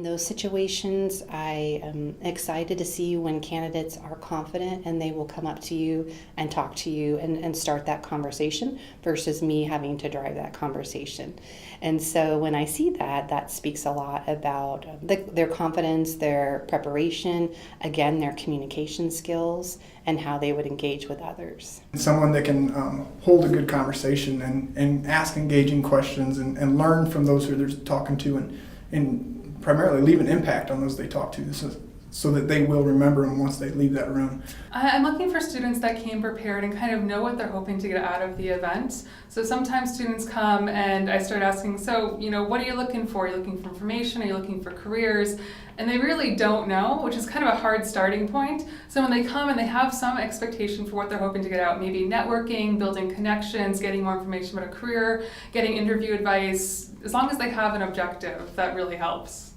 those situations, I am excited to see when candidates are confident and they will come up to you and talk to you and start that conversation versus me having to drive that conversation. And so when I see that, that speaks a lot about their confidence, their preparation, again, their communication skills, and how they would engage with others. Someone that can hold a good conversation and ask engaging questions and learn from those who they're talking to and primarily leave an impact on those they talk to so that they will remember them once they leave that room. I'm looking for students that came prepared and kind of know what they're hoping to get out of the event. So sometimes students come and I start asking, so, what are you looking for? Are you looking for information? Are you looking for careers? And they really don't know, which is kind of a hard starting point. So when they come and they have some expectation for what they're hoping to get out, maybe networking, building connections, getting more information about a career, getting interview advice, as long as they have an objective, that really helps.